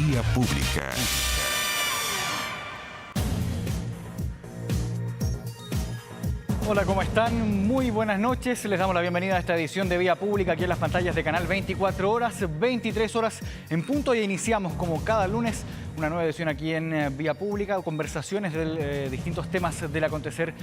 Vía Pública. Hola, ¿cómo están? Muy buenas noches. Les damos la bienvenida a esta edición de Vía Pública aquí en las pantallas de Canal 24 Horas, 23 horas en punto, y iniciamos como cada lunes una nueva edición aquí en Vía Pública, conversaciones de distintos temas del acontecer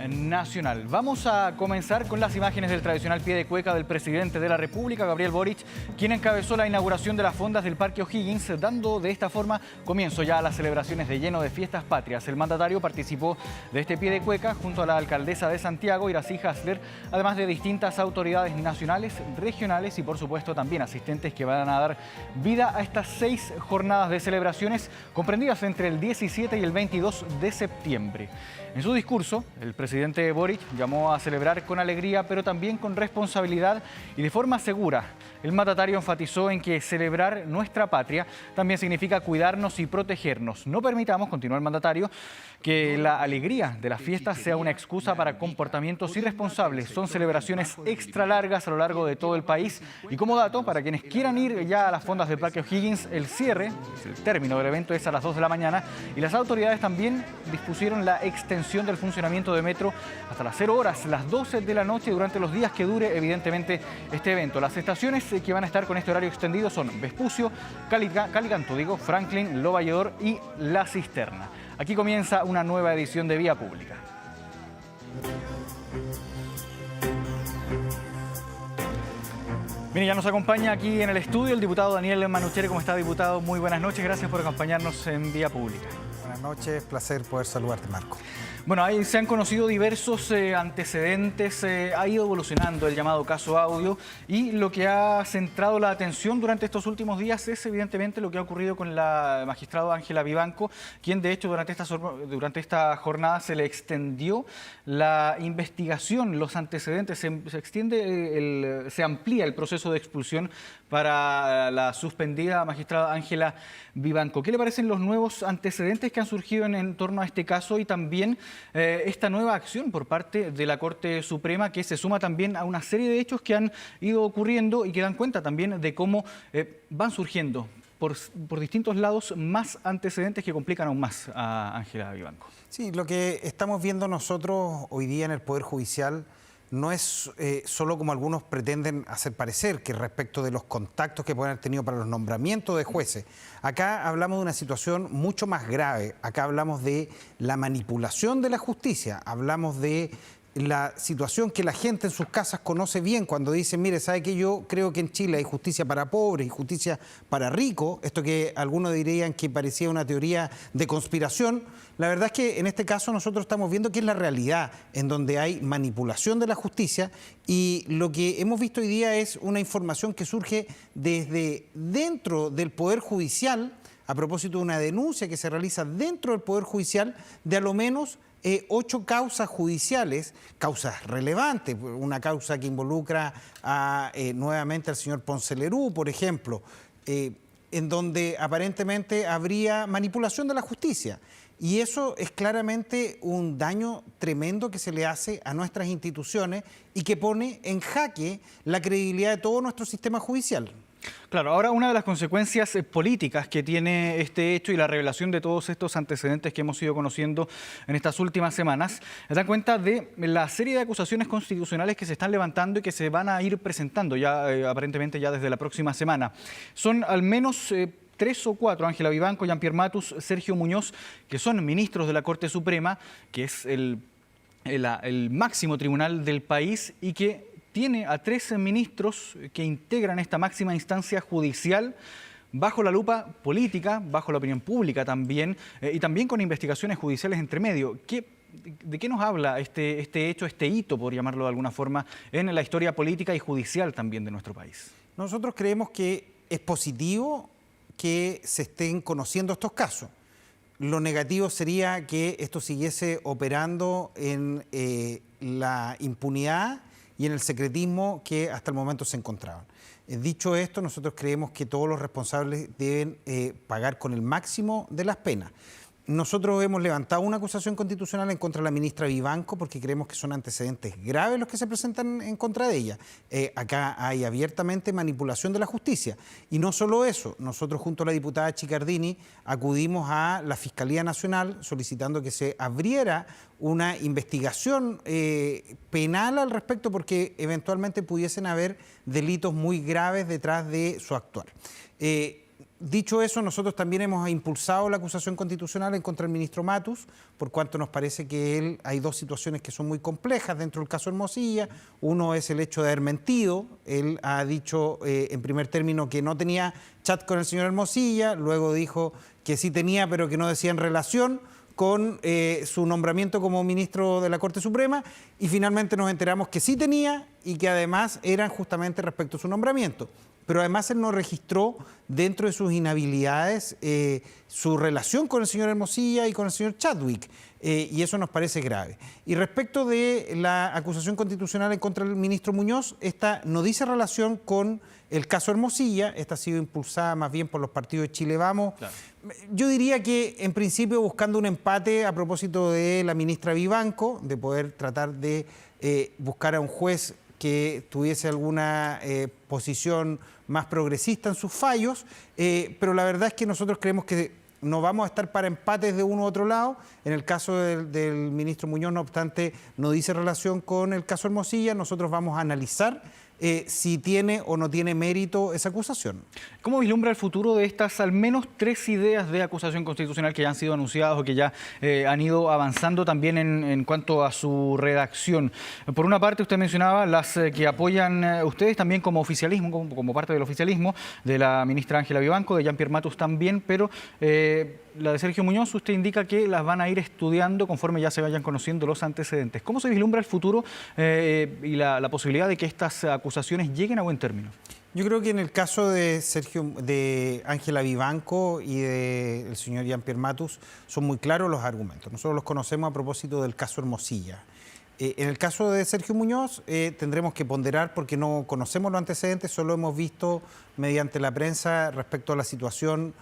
nacional. Vamos a comenzar con las imágenes del tradicional pie de cueca del presidente de la República, Gabriel Boric, quien encabezó la inauguración de las fondas del Parque O'Higgins, dando de esta forma comienzo ya a las celebraciones de lleno de fiestas patrias. El mandatario participó de este pie de cueca junto a la alcaldesa de Santiago, Iracy Hasler, además de distintas autoridades nacionales, regionales y por supuesto también asistentes que van a dar vida a estas 6 jornadas de celebraciones comprendidas entre el 17 y el 22 de septiembre. En su discurso, el presidente Boric llamó a celebrar con alegría, pero también con responsabilidad y de forma segura. El mandatario enfatizó en que celebrar nuestra patria también significa cuidarnos y protegernos. No permitamos, continuó el mandatario, que la alegría de las fiestas sea una excusa para comportamientos irresponsables. Son celebraciones extra largas a lo largo de todo el país. Y como dato, para quienes quieran ir ya a las fondas del Parque O'Higgins, el cierre, el término del evento es a las 2 de la mañana y las autoridades también dispusieron la extensión del funcionamiento de metro hasta las 0 horas, las 12 de la noche, durante los días que dure evidentemente este evento. Las estaciones que van a estar con este horario extendido son Vespucio, Calicanto, Franklin, Lo Valledor y La Cisterna. Aquí comienza una nueva edición de Vía Pública. Bien, ya nos acompaña aquí en el estudio el diputado Daniel Manuchere. ¿Cómo está, diputado? Muy buenas noches, gracias por acompañarnos en Vía Pública. Buenas noches, placer poder saludarte, Marco. Bueno, ahí se han conocido diversos antecedentes, ha ido evolucionando el llamado caso Audio, y lo que ha centrado la atención durante estos últimos días es evidentemente lo que ha ocurrido con la magistrada Ángela Vivanco, quien de hecho durante esta jornada se le extendió la investigación, los antecedentes, se amplía el proceso de expulsión para la suspendida magistrada Ángela Vivanco. ¿Qué le parecen los nuevos antecedentes que han surgido en torno a este caso y también esta nueva acción por parte de la Corte Suprema, que se suma también a una serie de hechos que han ido ocurriendo y que dan cuenta también de cómo van surgiendo por distintos lados más antecedentes que complican aún más a Ángela Vivanco? Sí, lo que estamos viendo nosotros hoy día en el Poder Judicial no es solo como algunos pretenden hacer parecer, que respecto de los contactos que pueden haber tenido para los nombramientos de jueces. Acá hablamos de una situación mucho más grave. Acá hablamos de la manipulación de la justicia, hablamos de la situación que la gente en sus casas conoce bien cuando dicen, mire, ¿sabe qué? Yo creo que en Chile hay justicia para pobres y justicia para ricos, esto que algunos dirían que parecía una teoría de conspiración. La verdad es que en este caso nosotros estamos viendo que es la realidad, en donde hay manipulación de la justicia, y lo que hemos visto hoy día es una información que surge desde dentro del Poder Judicial, a propósito de una denuncia que se realiza dentro del Poder Judicial de a lo menos 8 causas judiciales, causas relevantes, una causa que involucra nuevamente al señor Ponce Lerú, por ejemplo, en donde aparentemente habría manipulación de la justicia. Y eso es claramente un daño tremendo que se le hace a nuestras instituciones y que pone en jaque la credibilidad de todo nuestro sistema judicial. Claro, ahora una de las consecuencias políticas que tiene este hecho y la revelación de todos estos antecedentes que hemos ido conociendo en estas últimas semanas, da cuenta de la serie de acusaciones constitucionales que se están levantando y que se van a ir presentando ya aparentemente ya desde la próxima semana. Son al menos 3 o 4, Ángela Vivanco, Jean-Pierre Matus, Sergio Muñoz, que son ministros de la Corte Suprema, que es el máximo tribunal del país, y que tiene a 13 ministros que integran esta máxima instancia judicial bajo la lupa política, bajo la opinión pública también, y también con investigaciones judiciales entre medio. ¿De qué nos habla este hecho, este hito, por llamarlo de alguna forma, en la historia política y judicial también de nuestro país? Nosotros creemos que es positivo que se estén conociendo estos casos. Lo negativo sería que esto siguiese operando en la impunidad y en el secretismo que hasta el momento se encontraban. Dicho esto, nosotros creemos que todos los responsables deben pagar con el máximo de las penas. Nosotros hemos levantado una acusación constitucional en contra de la ministra Vivanco porque creemos que son antecedentes graves los que se presentan en contra de ella. Acá hay abiertamente manipulación de la justicia. Y no solo eso, nosotros junto a la diputada Chicardini acudimos a la Fiscalía Nacional solicitando que se abriera una investigación penal al respecto porque eventualmente pudiesen haber delitos muy graves detrás de su actuar. Dicho eso, nosotros también hemos impulsado la acusación constitucional en contra del ministro Matus, por cuanto nos parece que hay dos situaciones que son muy complejas dentro del caso Hermosilla. Uno es el hecho de haber mentido. Él ha dicho en primer término que no tenía chat con el señor Hermosilla, luego dijo que sí tenía, pero que no decía en relación con su nombramiento como ministro de la Corte Suprema, y finalmente nos enteramos que sí tenía y que además eran justamente respecto a su nombramiento. Pero además él no registró dentro de sus inhabilidades su relación con el señor Hermosilla y con el señor Chadwick, y eso nos parece grave. Y respecto de la acusación constitucional en contra del ministro Muñoz, esta no dice relación con el caso Hermosilla, esta ha sido impulsada más bien por los partidos de Chile Vamos. Claro. Yo diría que en principio buscando un empate a propósito de la ministra Vivanco, de poder tratar de buscar a un juez que tuviese alguna posición más progresista en sus fallos, pero la verdad es que nosotros creemos que no vamos a estar para empates de uno u otro lado. En el caso del ministro Muñoz, no obstante, no dice relación con el caso Hermosilla. Nosotros vamos a analizar si tiene o no tiene mérito esa acusación. ¿Cómo vislumbra el futuro de estas al menos 3 ideas de acusación constitucional que ya han sido anunciadas o que ya han ido avanzando también en cuanto a su redacción? Por una parte, usted mencionaba las que apoyan ustedes también como oficialismo, como parte del oficialismo, de la ministra Ángela Vivanco, de Jean-Pierre Matus también, pero la de Sergio Muñoz, usted indica que las van a ir estudiando conforme ya se vayan conociendo los antecedentes. ¿Cómo se vislumbra el futuro y la posibilidad de que estas acusaciones lleguen a buen término? Yo creo que en el caso de Ángela Vivanco y del señor Jean-Pierre Matus son muy claros los argumentos. Nosotros los conocemos a propósito del caso Hermosilla. En el caso de Sergio Muñoz tendremos que ponderar porque no conocemos los antecedentes, solo hemos visto mediante la prensa respecto a la situación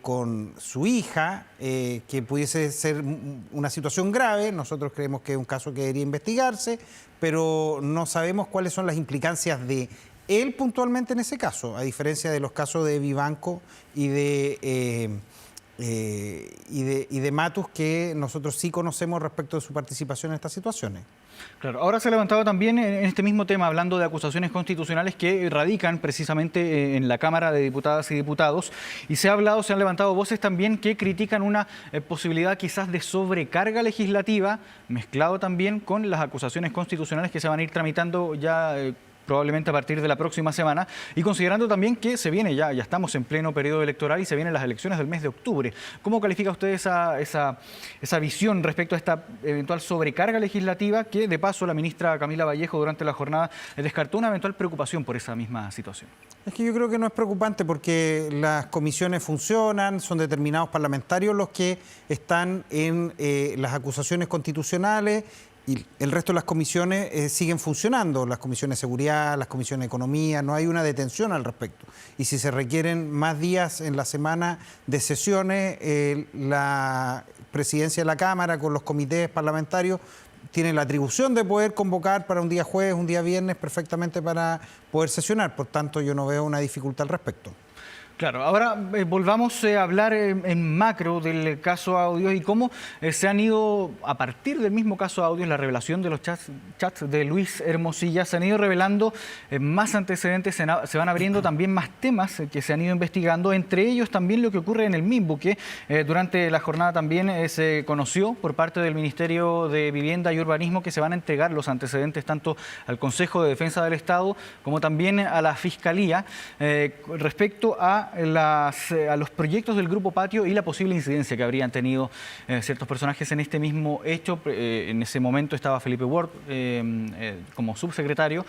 con su hija, que pudiese ser una situación grave. Nosotros creemos que es un caso que debería investigarse, pero no sabemos cuáles son las implicancias de él puntualmente en ese caso, a diferencia de los casos de Vivanco y de Matus, que nosotros sí conocemos respecto de su participación en estas situaciones. Claro, ahora se ha levantado también en este mismo tema, hablando de acusaciones constitucionales que radican precisamente en la Cámara de Diputadas y Diputados, y se han levantado voces también que critican una posibilidad quizás de sobrecarga legislativa, mezclado también con las acusaciones constitucionales que se van a ir tramitando ya probablemente a partir de la próxima semana, y considerando también que se viene ya estamos en pleno periodo electoral y se vienen las elecciones del mes de octubre. ¿Cómo califica usted esa visión respecto a esta eventual sobrecarga legislativa que, de paso, la ministra Camila Vallejo durante la jornada descartó una eventual preocupación por esa misma situación? Es que yo creo que no es preocupante porque las comisiones funcionan, son determinados parlamentarios los que están en las acusaciones constitucionales, y el resto de las comisiones siguen funcionando, las comisiones de seguridad, las comisiones de economía, no hay una detención al respecto. Y si se requieren más días en la semana de sesiones, la presidencia de la Cámara con los comités parlamentarios tiene la atribución de poder convocar para un día jueves, un día viernes perfectamente para poder sesionar. Por tanto, yo no veo una dificultad al respecto. Claro, ahora volvamos a hablar en macro del caso Audios y cómo se han ido, a partir del mismo caso Audios, la revelación de los chats de Luis Hermosilla, se han ido revelando más antecedentes, se van abriendo también más temas que se han ido investigando, entre ellos también lo que ocurre en el MIMBU, que durante la jornada también se conoció por parte del Ministerio de Vivienda y Urbanismo que se van a entregar los antecedentes tanto al Consejo de Defensa del Estado como también a la Fiscalía respecto a los proyectos del Grupo Patio y la posible incidencia que habrían tenido ciertos personajes en este mismo hecho. En ese momento estaba Felipe Ward como subsecretario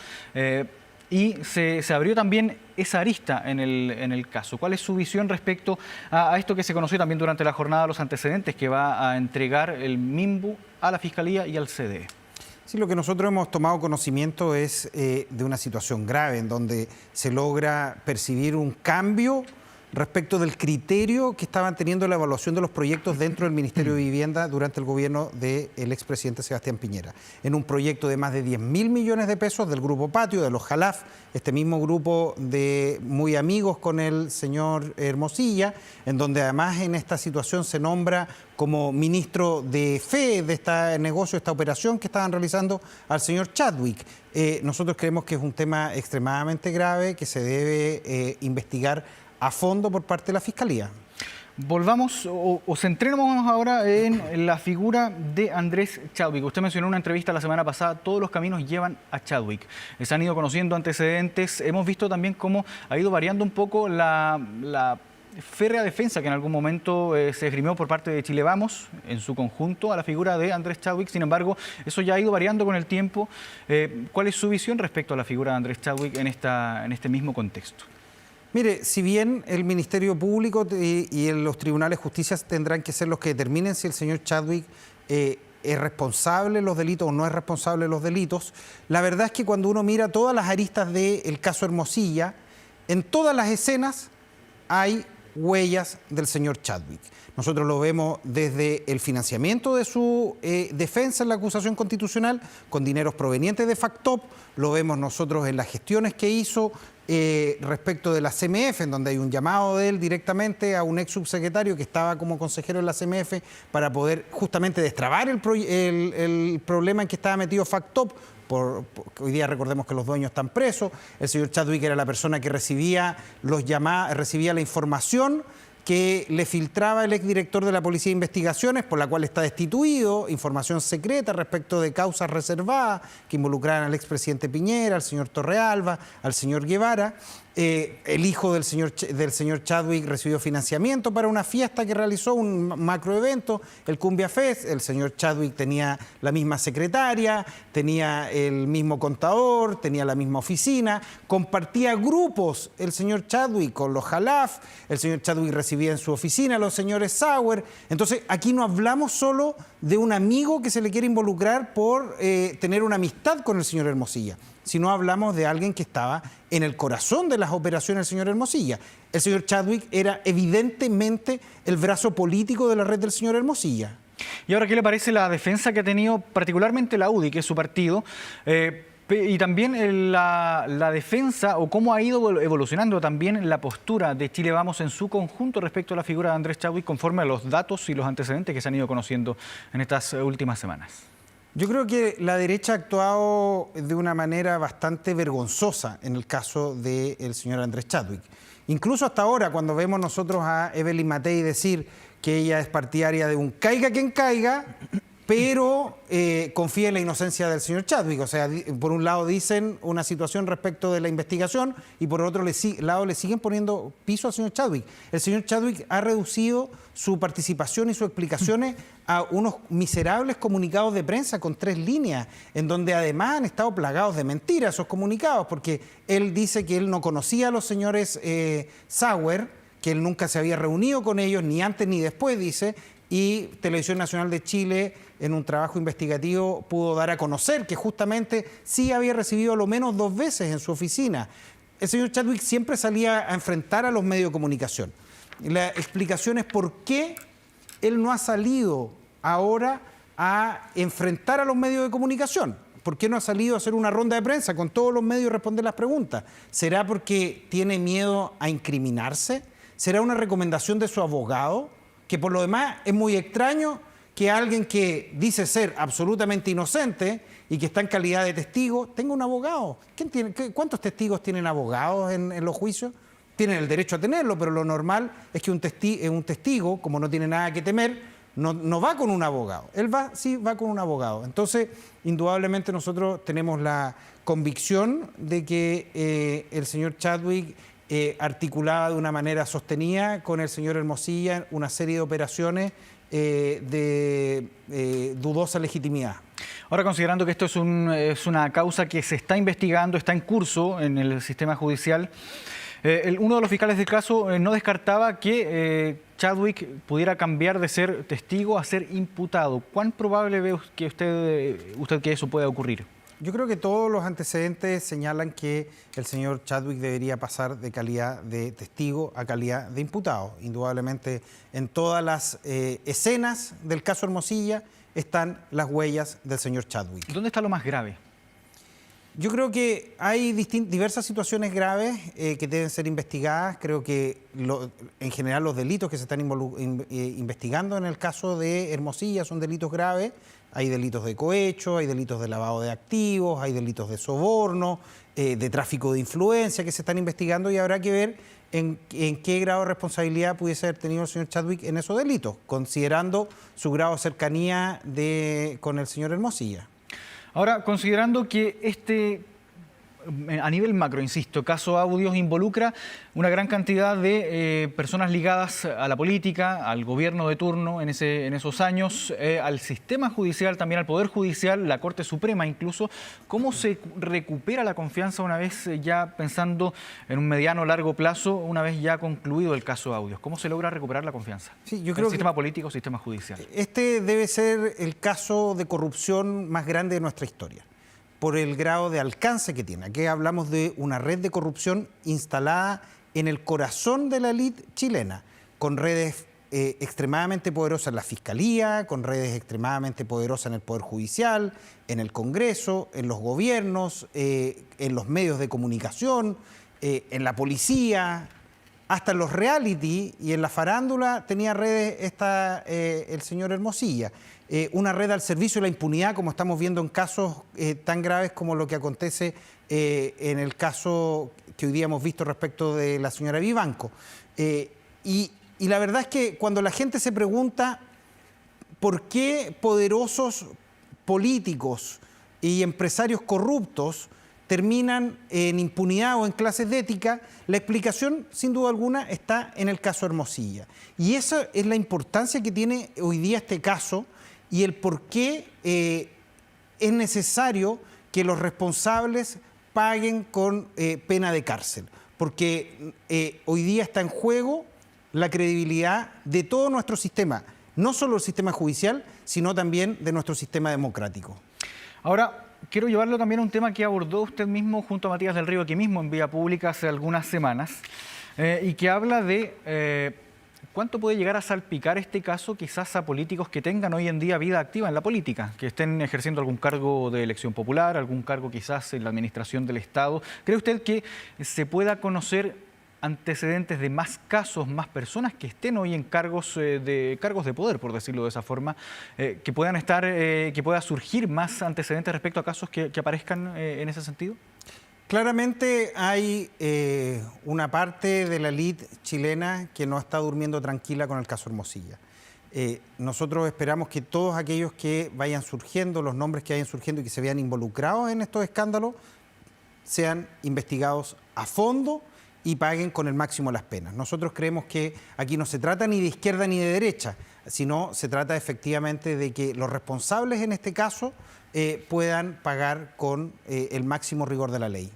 y se abrió también esa arista en el caso. ¿Cuál es su visión respecto a esto que se conoció también durante la jornada, los antecedentes que va a entregar el MIMBU a la Fiscalía y al CDE? Sí, lo que nosotros hemos tomado conocimiento es de una situación grave en donde se logra percibir un cambio respecto del criterio que estaban teniendo la evaluación de los proyectos dentro del Ministerio de Vivienda durante el gobierno del expresidente Sebastián Piñera. En un proyecto de más de 10.000 millones de pesos del Grupo Patio, de los Jalaf, este mismo grupo de muy amigos con el señor Hermosilla, en donde además en esta situación se nombra como ministro de fe de este negocio, esta operación que estaban realizando al señor Chadwick. Nosotros creemos que es un tema extremadamente grave que se debe investigar a fondo por parte de la Fiscalía. Volvamos o centrémonos ahora en la figura de Andrés Chadwick. Usted mencionó en una entrevista la semana pasada, todos los caminos llevan a Chadwick. Se han ido conociendo antecedentes. Hemos visto también cómo ha ido variando un poco la férrea defensa que en algún momento se esgrimió por parte de Chile Vamos en su conjunto a la figura de Andrés Chadwick. Sin embargo, eso ya ha ido variando con el tiempo. ¿Cuál es su visión respecto a la figura de Andrés Chadwick en este mismo contexto? Mire, si bien el Ministerio Público y los tribunales de justicia tendrán que ser los que determinen si el señor Chadwick es responsable de los delitos o no es responsable de los delitos, la verdad es que cuando uno mira todas las aristas del caso Hermosilla, en todas las escenas hay huellas del señor Chadwick. Nosotros lo vemos desde el financiamiento de su defensa en la acusación constitucional con dineros provenientes de FACTOP, lo vemos nosotros en las gestiones que hizo respecto de la CMF, en donde hay un llamado de él directamente a un ex subsecretario que estaba como consejero en la CMF para poder justamente destrabar el problema en que estaba metido FACTOP. Hoy día recordemos que los dueños están presos. El señor Chadwick era la persona que recibía la información que le filtraba el exdirector de la Policía de Investigaciones, por la cual está destituido, información secreta respecto de causas reservadas que involucraban al expresidente Piñera, al señor Torrealba, al señor Guevara. El hijo del señor Chadwick recibió financiamiento para una fiesta que realizó, un macroevento, el Cumbia Fest. El señor Chadwick tenía la misma secretaria, tenía el mismo contador, tenía la misma oficina, compartía grupos el señor Chadwick con los Jalaf, el señor Chadwick recibía en su oficina a los señores Sauer. Entonces, aquí no hablamos solo de un amigo que se le quiere involucrar por tener una amistad con el señor Hermosilla, sino hablamos de alguien que estaba en el corazón de las operaciones del señor Hermosilla. El señor Chadwick era evidentemente el brazo político de la red del señor Hermosilla. ¿Y ahora qué le parece la defensa que ha tenido particularmente la UDI, que es su partido, y también la defensa o cómo ha ido evolucionando también la postura de Chile Vamos en su conjunto respecto a la figura de Andrés Chadwick conforme a los datos y los antecedentes que se han ido conociendo en estas últimas semanas? Yo creo que la derecha ha actuado de una manera bastante vergonzosa en el caso del señor Andrés Chadwick. Incluso hasta ahora, cuando vemos nosotros a Evelyn Matei decir que ella es partidaria de un caiga quien caiga, pero confía en la inocencia del señor Chadwick. O sea, por un lado dicen una situación respecto de la investigación y por otro lado le siguen poniendo piso al señor Chadwick. El señor Chadwick ha reducido su participación y sus explicaciones a unos miserables comunicados de prensa con 3 líneas, en donde además han estado plagados de mentiras esos comunicados, porque él dice que él no conocía a los señores Sauer, que él nunca se había reunido con ellos, ni antes ni después, dice, y Televisión Nacional de Chile, en un trabajo investigativo, pudo dar a conocer que justamente sí había recibido a lo menos 2 veces en su oficina. El señor Chadwick siempre salía a enfrentar a los medios de comunicación. La explicación es por qué él no ha salido ahora a enfrentar a los medios de comunicación. ¿Por qué no ha salido a hacer una ronda de prensa con todos los medios y responder las preguntas? ¿Será porque tiene miedo a incriminarse? ¿Será una recomendación de su abogado? Que por lo demás es muy extraño que alguien que dice ser absolutamente inocente y que está en calidad de testigo tenga un abogado. ¿Cuántos testigos tienen abogados en los juicios? Tienen el derecho a tenerlo, pero lo normal es que un testigo, como no tiene nada que temer, no va con un abogado. Él va con un abogado. Entonces, indudablemente nosotros tenemos la convicción de que el señor Chadwick articulaba de una manera sostenida con el señor Hermosilla una serie de operaciones de dudosa legitimidad. Ahora, considerando que esto es una causa que se está investigando, está en curso en el sistema judicial, uno de los fiscales del caso no descartaba que Chadwick pudiera cambiar de ser testigo a ser imputado. ¿Cuán probable ve que usted que eso pueda ocurrir? Yo creo que todos los antecedentes señalan que el señor Chadwick debería pasar de calidad de testigo a calidad de imputado. Indudablemente, en todas las escenas del caso Hermosilla están las huellas del señor Chadwick. ¿Dónde está lo más grave? Yo creo que hay diversas situaciones graves que deben ser investigadas. Creo que en general los delitos que se están investigando en el caso de Hermosilla son delitos graves. Hay delitos de cohecho, hay delitos de lavado de activos, hay delitos de soborno, de tráfico de influencia que se están investigando, y habrá que ver en qué grado de responsabilidad pudiese haber tenido el señor Chadwick en esos delitos, considerando su grado de cercanía con el señor Hermosilla. Ahora, considerando que a nivel macro, insisto, caso Audios involucra una gran cantidad de personas ligadas a la política, al gobierno de turno en esos años, al sistema judicial, también al Poder Judicial, la Corte Suprema incluso. ¿Cómo se recupera la confianza una vez ya pensando en un mediano o largo plazo, una vez ya concluido el caso Audios? ¿Cómo se logra recuperar la confianza? Sí, yo creo que sistema político, sistema judicial. Este debe ser el caso de corrupción más grande de nuestra historia, por el grado de alcance que tiene. Aquí hablamos de una red de corrupción instalada en el corazón de la élite chilena, con redes extremadamente poderosas en la Fiscalía, con redes extremadamente poderosas en el Poder Judicial, en el Congreso, en los gobiernos, en los medios de comunicación, en la policía, hasta en los reality y en la farándula tenía redes el señor Hermosilla. Una red al servicio de la impunidad, como estamos viendo en casos tan graves como lo que acontece en el caso que hoy día hemos visto respecto de la señora Vivanco. Y la verdad es que cuando la gente se pregunta por qué poderosos políticos y empresarios corruptos terminan en impunidad o en clases de ética, la explicación, sin duda alguna, está en el caso Hermosilla. Y esa es la importancia que tiene hoy día este caso y el por qué es necesario que los responsables paguen con pena de cárcel. Porque hoy día está en juego la credibilidad de todo nuestro sistema, no solo el sistema judicial, sino también de nuestro sistema democrático. Ahora, quiero llevarlo también a un tema que abordó usted mismo junto a Matías del Río, aquí mismo en Vía Pública hace algunas semanas, y que habla de cuánto puede llegar a salpicar este caso quizás a políticos que tengan hoy en día vida activa en la política, que estén ejerciendo algún cargo de elección popular, algún cargo quizás en la administración del Estado. ¿Cree usted que se pueda conocer antecedentes de más casos, más personas que estén hoy en cargos de poder, por decirlo de esa forma, que puedan estar, que pueda surgir más antecedentes respecto a casos que aparezcan en ese sentido? Claramente hay una parte de la élite chilena que no está durmiendo tranquila con el caso Hermosilla. Nosotros esperamos que todos aquellos que vayan surgiendo, los nombres que vayan surgiendo y que se vean involucrados en estos escándalos, sean investigados a fondo y paguen con el máximo las penas. Nosotros creemos que aquí no se trata ni de izquierda ni de derecha, sino se trata efectivamente de que los responsables en este caso puedan pagar con el máximo rigor de la ley.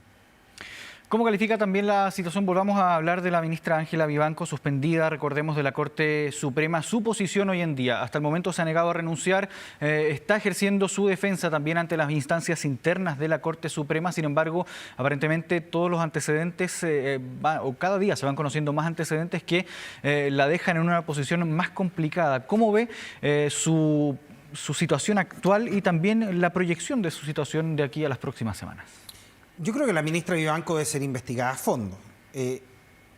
¿Cómo califica también la situación? Volvamos a hablar de la ministra Ángela Vivanco, suspendida, recordemos, de la Corte Suprema. Su posición hoy en día, hasta el momento se ha negado a renunciar, está ejerciendo su defensa también ante las instancias internas de la Corte Suprema. Sin embargo, aparentemente todos los antecedentes, o cada día se van conociendo más antecedentes que la dejan en una posición más complicada. ¿Cómo ve su situación actual y también la proyección de su situación de aquí a las próximas semanas? Yo creo que la ministra Vivanco debe ser investigada a fondo.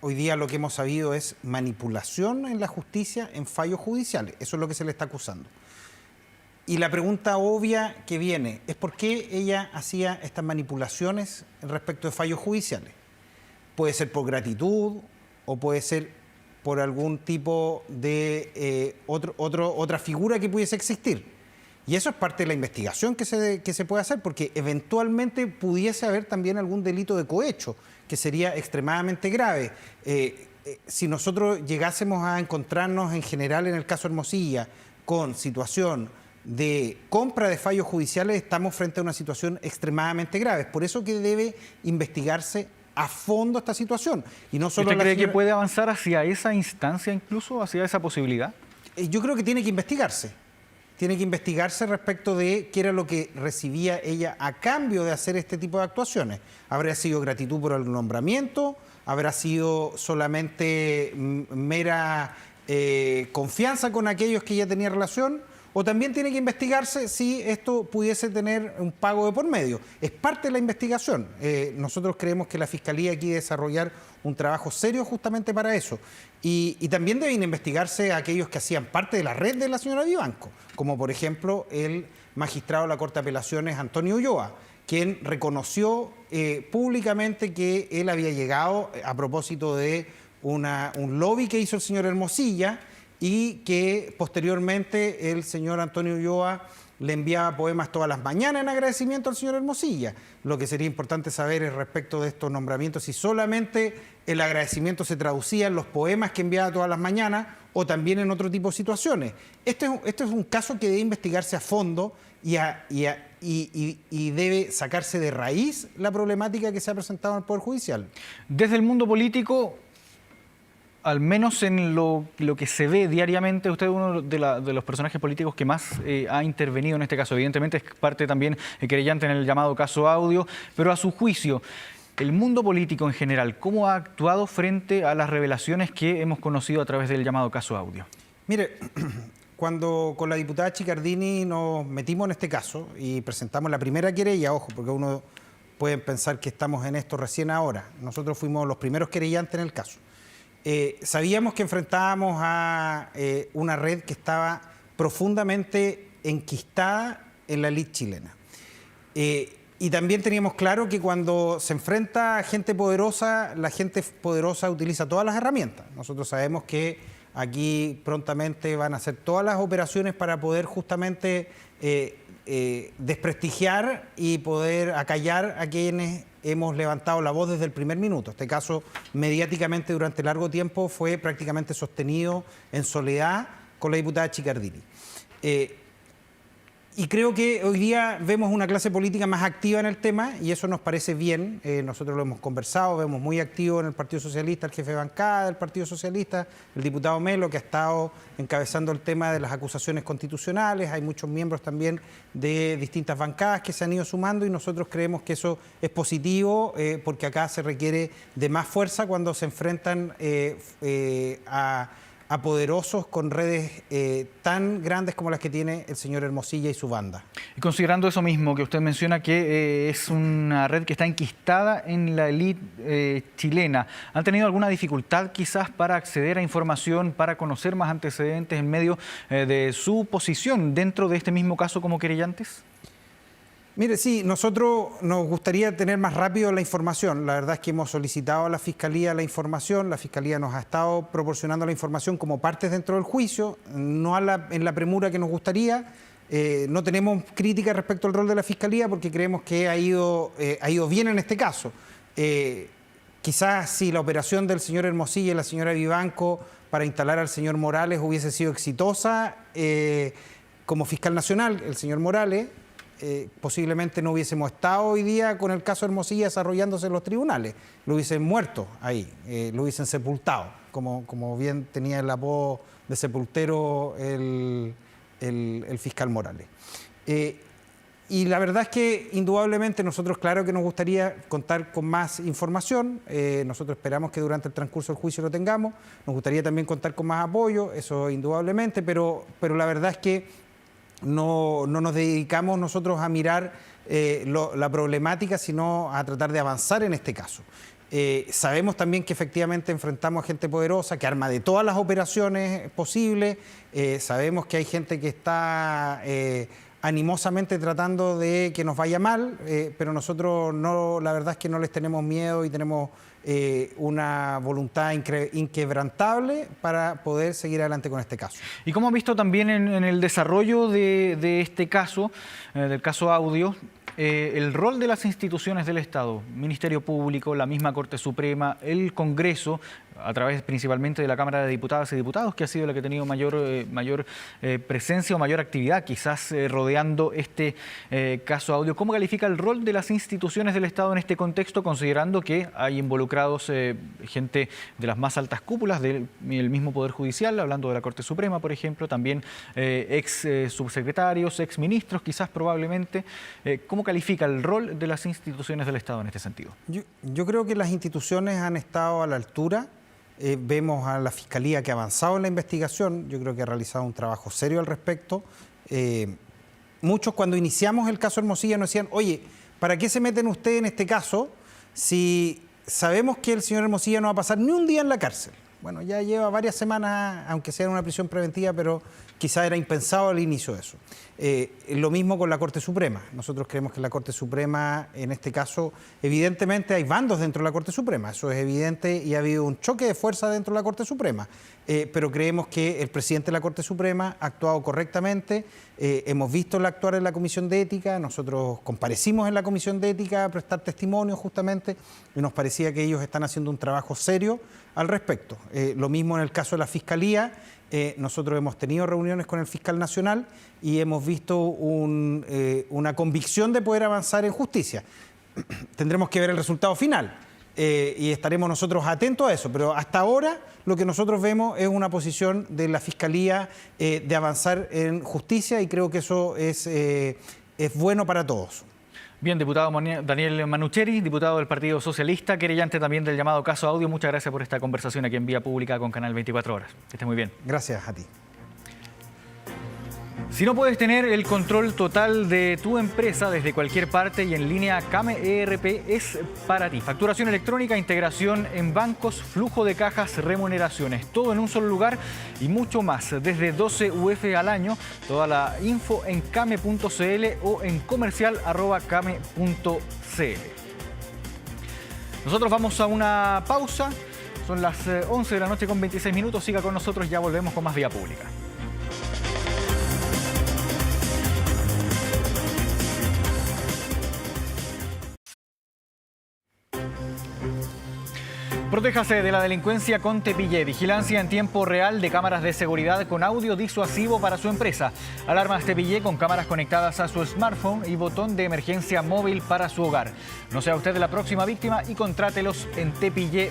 Hoy día lo que hemos sabido es manipulación en la justicia en fallos judiciales. Eso es lo que se le está acusando. Y la pregunta obvia que viene es por qué ella hacía estas manipulaciones respecto de fallos judiciales. Puede ser por gratitud o puede ser por algún tipo de otra figura que pudiese existir. Y eso es parte de la investigación que se puede hacer, porque eventualmente pudiese haber también algún delito de cohecho, que sería extremadamente grave. Si nosotros llegásemos a encontrarnos en general en el caso Hermosilla con situación de compra de fallos judiciales, estamos frente a una situación extremadamente grave. Es por eso que debe investigarse a fondo esta situación. Y no solo ¿Usted cree que puede avanzar hacia esa instancia, incluso hacia esa posibilidad? Yo creo que tiene que investigarse. tiene que investigarse respecto de qué era lo que recibía ella a cambio de hacer este tipo de actuaciones. ¿Habrá sido gratitud por el nombramiento? ¿Habrá sido solamente mera confianza con aquellos que ella tenía relación? O también tiene que investigarse si esto pudiese tener un pago de por medio. Es parte de la investigación. Nosotros creemos que la Fiscalía aquí debe desarrollar un trabajo serio justamente para eso. Y también deben investigarse a aquellos que hacían parte de la red de la señora Vivanco, como por ejemplo el magistrado de la Corte de Apelaciones, Antonio Ulloa, quien reconoció públicamente que él había llegado a propósito de un lobby que hizo el señor Hermosilla, y que posteriormente el señor Antonio Ulloa le enviaba poemas todas las mañanas en agradecimiento al señor Hermosilla. Lo que sería importante saber es respecto de estos nombramientos, si solamente el agradecimiento se traducía en los poemas que enviaba todas las mañanas o también en otro tipo de situaciones. Este es un caso que debe investigarse a fondo y debe sacarse de raíz la problemática que se ha presentado en el Poder Judicial. Desde el mundo político, al menos en lo que se ve diariamente, usted es uno de los personajes políticos que más ha intervenido en este caso. Evidentemente es parte también querellante en el llamado caso Audio, pero a su juicio, el mundo político en general, ¿cómo ha actuado frente a las revelaciones que hemos conocido a través del llamado caso Audio? Mire, cuando con la diputada Chicardini nos metimos en este caso y presentamos la primera querella, ojo, porque uno puede pensar que estamos en esto recién ahora, nosotros fuimos los primeros querellantes en el caso. Sabíamos que enfrentábamos a una red que estaba profundamente enquistada en la elite chilena. Y también teníamos claro que cuando se enfrenta a gente poderosa, la gente poderosa utiliza todas las herramientas. Nosotros sabemos que aquí prontamente van a hacer todas las operaciones para poder justamente desprestigiar y poder acallar a quienes hemos levantado la voz desde el primer minuto. Este caso, mediáticamente durante largo tiempo, fue prácticamente sostenido en soledad con la diputada Chicardini. Y creo que hoy día vemos una clase política más activa en el tema y eso nos parece bien. Nosotros lo hemos conversado, vemos muy activo en el Partido Socialista el jefe de bancada del Partido Socialista, el diputado Melo, que ha estado encabezando el tema de las acusaciones constitucionales. Hay muchos miembros también de distintas bancadas que se han ido sumando y nosotros creemos que eso es positivo porque acá se requiere de más fuerza cuando se enfrentan a poderosos con redes tan grandes como las que tiene el señor Hermosilla y su banda. Y considerando eso mismo que usted menciona, que es una red que está enquistada en la élite chilena, ¿han tenido alguna dificultad quizás para acceder a información, para conocer más antecedentes en medio de su posición dentro de este mismo caso como querellantes? Mire, sí, nosotros nos gustaría tener más rápido la información. La verdad es que hemos solicitado a la Fiscalía la información. La Fiscalía nos ha estado proporcionando la información como partes dentro del juicio, no en la premura que nos gustaría. No tenemos críticas respecto al rol de la Fiscalía porque creemos que ha ido bien en este caso. Quizás si la operación del señor Hermosilla y la señora Vivanco para instalar al señor Morales hubiese sido exitosa, como fiscal nacional, el señor Morales, posiblemente no hubiésemos estado hoy día con el caso Hermosilla desarrollándose en los tribunales. Lo hubiesen muerto ahí, lo hubiesen sepultado, como bien tenía el apodo de sepultero el fiscal Morales. Y la verdad es que indudablemente nosotros claro que nos gustaría contar con más información, nosotros esperamos que durante el transcurso del juicio lo tengamos, nos gustaría también contar con más apoyo, eso indudablemente, pero la verdad es que no nos dedicamos nosotros a mirar la problemática, sino a tratar de avanzar en este caso. Sabemos también que efectivamente enfrentamos a gente poderosa que arma de todas las operaciones posibles. Sabemos que hay gente que está animosamente tratando de que nos vaya mal, pero nosotros la verdad es que no les tenemos miedo y tenemos una voluntad inquebrantable para poder seguir adelante con este caso. ¿Y cómo han visto también en el desarrollo de este caso, del caso Audio, el rol de las instituciones del Estado, Ministerio Público, la misma Corte Suprema, el Congreso, a través principalmente de la Cámara de Diputadas y Diputados, que ha sido la que ha tenido mayor presencia o mayor actividad, quizás rodeando este caso Audio. ¿Cómo califica el rol de las instituciones del Estado en este contexto, considerando que hay involucrados gente de las más altas cúpulas del mismo Poder Judicial, hablando de la Corte Suprema, por ejemplo, también ex subsecretarios, ex ministros, quizás probablemente? ¿Cómo califica el rol de las instituciones del Estado en este sentido? Yo creo que las instituciones han estado a la altura. Vemos a la Fiscalía que ha avanzado en la investigación. Yo creo que ha realizado un trabajo serio al respecto. Muchos, cuando iniciamos el caso Hermosilla, nos decían: oye, ¿para qué se meten ustedes en este caso si sabemos que el señor Hermosilla no va a pasar ni un día en la cárcel? Bueno, ya lleva varias semanas, aunque sea en una prisión preventiva, pero quizá era impensado al inicio de eso. Lo mismo con la Corte Suprema. Nosotros creemos que la Corte Suprema, en este caso, evidentemente hay bandos dentro de la Corte Suprema, eso es evidente, y ha habido un choque de fuerza dentro de la Corte Suprema. Pero creemos que el presidente de la Corte Suprema ha actuado correctamente. Hemos visto el actuar en la Comisión de Ética, nosotros comparecimos en la Comisión de Ética a prestar testimonio justamente, y nos parecía que ellos están haciendo un trabajo serio al respecto. Lo mismo en el caso de la Fiscalía. Nosotros hemos tenido reuniones con el fiscal nacional y hemos visto una convicción de poder avanzar en justicia. Tendremos que ver el resultado final y estaremos nosotros atentos a eso, pero hasta ahora lo que nosotros vemos es una posición de la Fiscalía de avanzar en justicia, y creo que eso es bueno para todos. Bien, diputado Daniel Manucheri, diputado del Partido Socialista, querellante también del llamado caso Audio. Muchas gracias por esta conversación aquí en Vía Pública con Canal 24 Horas. Que esté muy bien. Gracias a ti. Si no puedes tener el control total de tu empresa desde cualquier parte y en línea, Kame ERP es para ti. Facturación electrónica, integración en bancos, flujo de cajas, remuneraciones, todo en un solo lugar y mucho más. Desde 12 UF al año, toda la info en kame.cl o en comercial@kame.cl. Nosotros vamos a una pausa. Son las 11 de la noche con 26 minutos. Siga con nosotros, ya volvemos con más Vía Pública. Protéjase de la delincuencia con Tepillé. Vigilancia en tiempo real de cámaras de seguridad con audio disuasivo para su empresa. Alarmas Tepillé con cámaras conectadas a su smartphone y botón de emergencia móvil para su hogar. No sea usted la próxima víctima y contrátelos en tepillé.cl.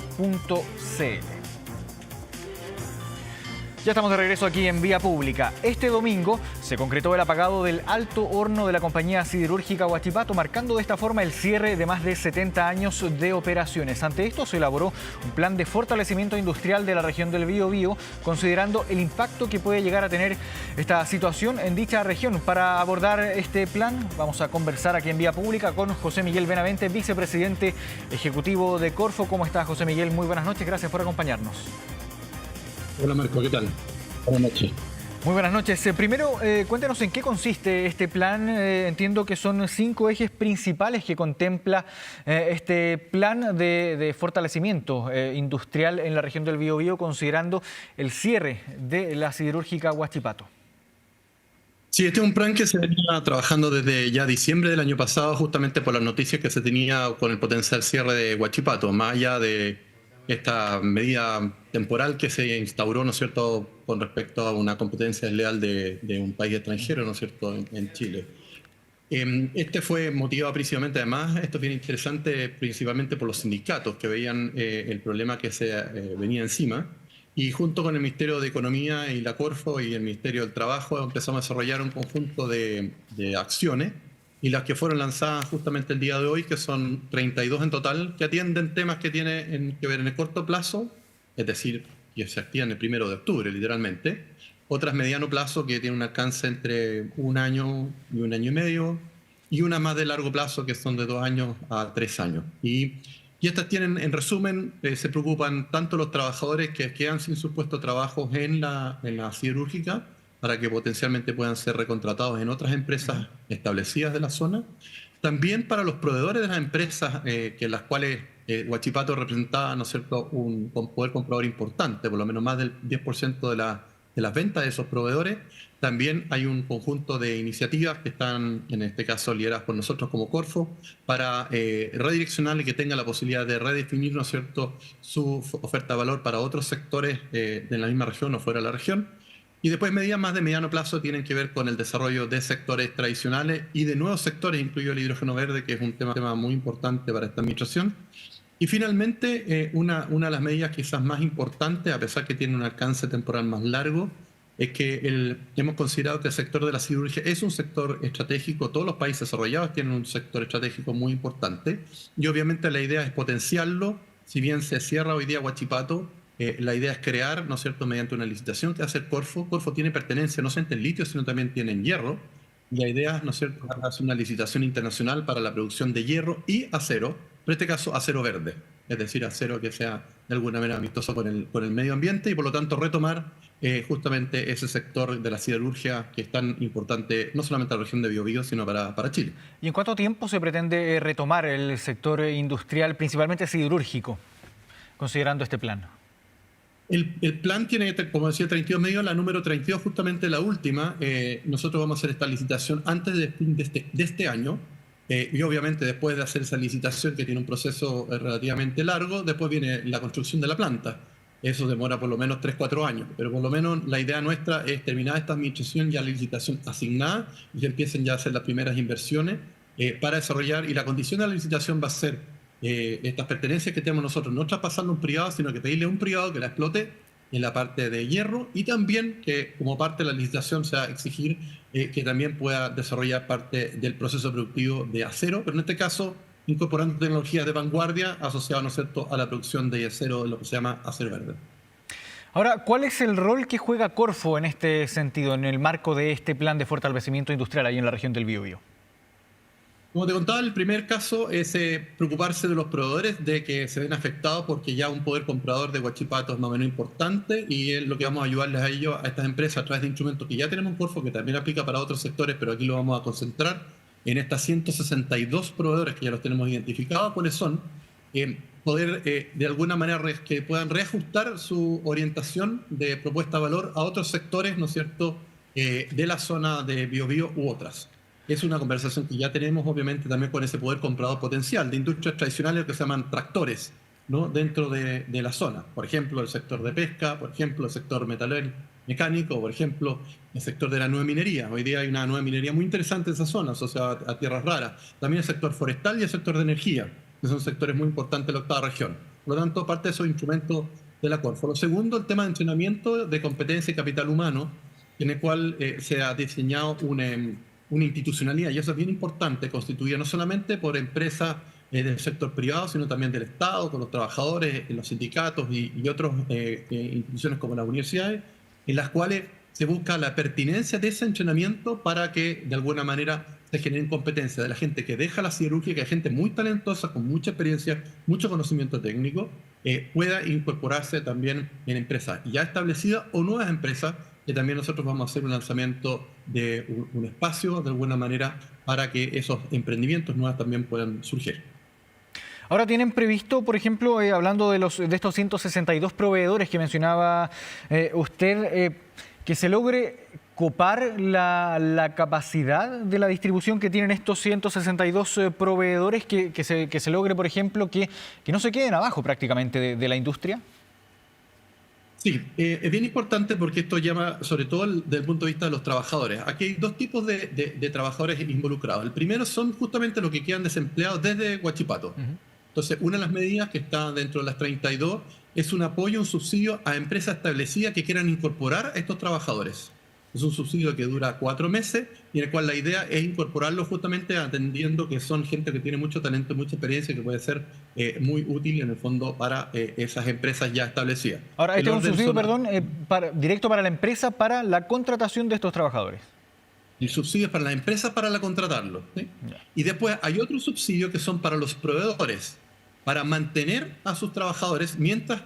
Ya estamos de regreso aquí en Vía Pública. Este domingo se concretó el apagado del alto horno de la compañía siderúrgica Huachipato, marcando de esta forma el cierre de más de 70 años de operaciones. Ante esto se elaboró un plan de fortalecimiento industrial de la región del Biobío, considerando el impacto que puede llegar a tener esta situación en dicha región. Para abordar este plan vamos a conversar aquí en Vía Pública con José Miguel Benavente, vicepresidente ejecutivo de Corfo. ¿Cómo está, José Miguel? Muy buenas noches, gracias por acompañarnos. Hola Marco, ¿qué tal? Buenas noches. Muy buenas noches. Primero, cuéntenos en qué consiste este plan. Entiendo que son 5 ejes principales que contempla este plan de fortalecimiento industrial en la región del Biobío, considerando el cierre de la siderúrgica Huachipato. Sí, este es un plan que se venía trabajando desde ya diciembre del año pasado, justamente por las noticias que se tenía con el potencial cierre de Huachipato, más allá de esta medida temporal que se instauró, ¿no es cierto?, con respecto a una competencia desleal de un país extranjero, ¿no es cierto?, en Chile. Este fue motivado principalmente, además, esto es bien interesante, principalmente por los sindicatos que veían el problema que se venía encima, y junto con el Ministerio de Economía y la Corfo y el Ministerio del Trabajo empezamos a desarrollar un conjunto de acciones, y las que fueron lanzadas justamente el día de hoy, que son 32 en total, que atienden temas que tienen que ver en el corto plazo, es decir, que se activan el 1 de octubre, literalmente. Otras mediano plazo, que tienen un alcance entre 1 año y 1 año y medio, y una más de largo plazo, que son de 2 años a 3 años. Y estas tienen, en resumen, se preocupan tanto los trabajadores que quedan sin su puesto de trabajo en la siderúrgica, para que potencialmente puedan ser recontratados en otras empresas establecidas de la zona. También para los proveedores de las empresas, que en las cuales Huachipato representaba, ¿no es cierto?, un poder comprador importante, por lo menos más del 10% de las ventas de esos proveedores. También hay un conjunto de iniciativas que están, en este caso, lideradas por nosotros como Corfo, para redireccionar y que tenga la posibilidad de redefinir, ¿no es cierto?, su oferta de valor para otros sectores de la misma región o fuera de la región. Y después medidas más de mediano plazo tienen que ver con el desarrollo de sectores tradicionales y de nuevos sectores, incluido el hidrógeno verde, que es un tema muy importante para esta administración. Y finalmente, una de las medidas quizás más importantes, a pesar que tiene un alcance temporal más largo, es que hemos considerado que el sector de la siderurgia es un sector estratégico. Todos los países desarrollados tienen un sector estratégico muy importante y obviamente la idea es potenciarlo. Si bien se cierra hoy día Huachipato, la idea es crear, ¿no es cierto?, mediante una licitación que hace Corfo. Corfo tiene pertenencia no solamente en litio, sino también tiene en hierro. Y la idea, ¿no es cierto?, hacer una licitación internacional para la producción de hierro y acero, en este caso acero verde, es decir, acero que sea de alguna manera amistoso con el medio ambiente y por lo tanto retomar justamente ese sector de la siderurgia que es tan importante no solamente para la región de Biobío, sino para Chile. ¿Y en cuánto tiempo se pretende retomar el sector industrial, principalmente siderúrgico, considerando este plan? El plan tiene, como decía, 32 medios, la número 32, justamente la última. Nosotros vamos a hacer esta licitación antes de este año. Y obviamente después de hacer esa licitación, que tiene un proceso relativamente largo, después viene la construcción de la planta. Eso demora por lo menos 3-4 años, pero por lo menos la idea nuestra es terminar esta administración, ya la licitación asignada, y que empiecen ya a hacer las primeras inversiones para desarrollar, y la condición de la licitación va a ser estas pertenencias que tenemos nosotros, no traspasarlo a un privado, sino que pedirle a un privado que la explote en la parte de hierro, y también que como parte de la licitación se va a exigir que también pueda desarrollar parte del proceso productivo de acero, pero en este caso incorporando tecnologías de vanguardia asociadas, ¿no es cierto?, a la producción de acero, lo que se llama acero verde. Ahora, ¿cuál es el rol que juega Corfo en este sentido, en el marco de este plan de fortalecimiento industrial ahí en la región del Biobío? Como te contaba, el primer caso es preocuparse de los proveedores, de que se ven afectados porque ya un poder comprador de Huachipato es más o menos importante, y es lo que vamos a ayudarles a ellos, a estas empresas, a través de instrumentos que ya tenemos en Corfo, que también aplica para otros sectores, pero aquí lo vamos a concentrar en estas 162 proveedores que ya los tenemos identificados. ¿Cuáles son? Poder de alguna manera que puedan reajustar su orientación de propuesta de valor a otros sectores, ¿no es cierto?, de la zona de Biobío u otras. Es una conversación que ya tenemos, obviamente, también con ese poder comprador potencial de industrias tradicionales que se llaman tractores, ¿no?, dentro de la zona. Por ejemplo, el sector de pesca, por ejemplo, el sector mecánico, por ejemplo, el sector de la nueva minería. Hoy día hay una nueva minería muy interesante en esa zona, asociada a tierras raras. También el sector forestal y el sector de energía, que son sectores muy importantes de la octava región. Por lo tanto, parte de esos instrumentos de la Corfo. Lo segundo, el tema de entrenamiento de competencia y capital humano, en el cual se ha diseñado una institucionalidad, y eso es bien importante, constituida no solamente por empresas del sector privado, sino también del Estado, con los trabajadores, los sindicatos y otras instituciones como las universidades, en las cuales se busca la pertinencia de ese entrenamiento para que de alguna manera se generen competencias de la gente que deja la siderurgia, que hay gente muy talentosa, con mucha experiencia, mucho conocimiento técnico, pueda incorporarse también en empresas ya establecidas o nuevas empresas, que también nosotros vamos a hacer un lanzamiento de un espacio de alguna manera para que esos emprendimientos nuevos también puedan surgir. Ahora, ¿tienen previsto, por ejemplo, hablando de estos 162 proveedores que mencionaba usted, que se logre copar la capacidad de la distribución que tienen estos 162 proveedores, que se logre, por ejemplo, que no se queden abajo prácticamente de la industria? Sí, es bien importante porque esto llama, sobre todo desde el punto de vista de los trabajadores. Aquí hay dos tipos de trabajadores involucrados. El primero son justamente los que quedan desempleados desde Huachipato. Entonces, una de las medidas que está dentro de las 32 es un apoyo, un subsidio a empresas establecidas que quieran incorporar a estos trabajadores. Es un subsidio que dura 4 meses y en el cual la idea es incorporarlo justamente atendiendo que son gente que tiene mucho talento, mucha experiencia, que puede ser muy útil en el fondo para esas empresas ya establecidas. Ahora, este es un subsidio, directo para la empresa para la contratación de estos trabajadores. El subsidio es para la empresa para contratarlos, ¿sí? Y después hay otros subsidios que son para los proveedores, para mantener a sus trabajadores mientras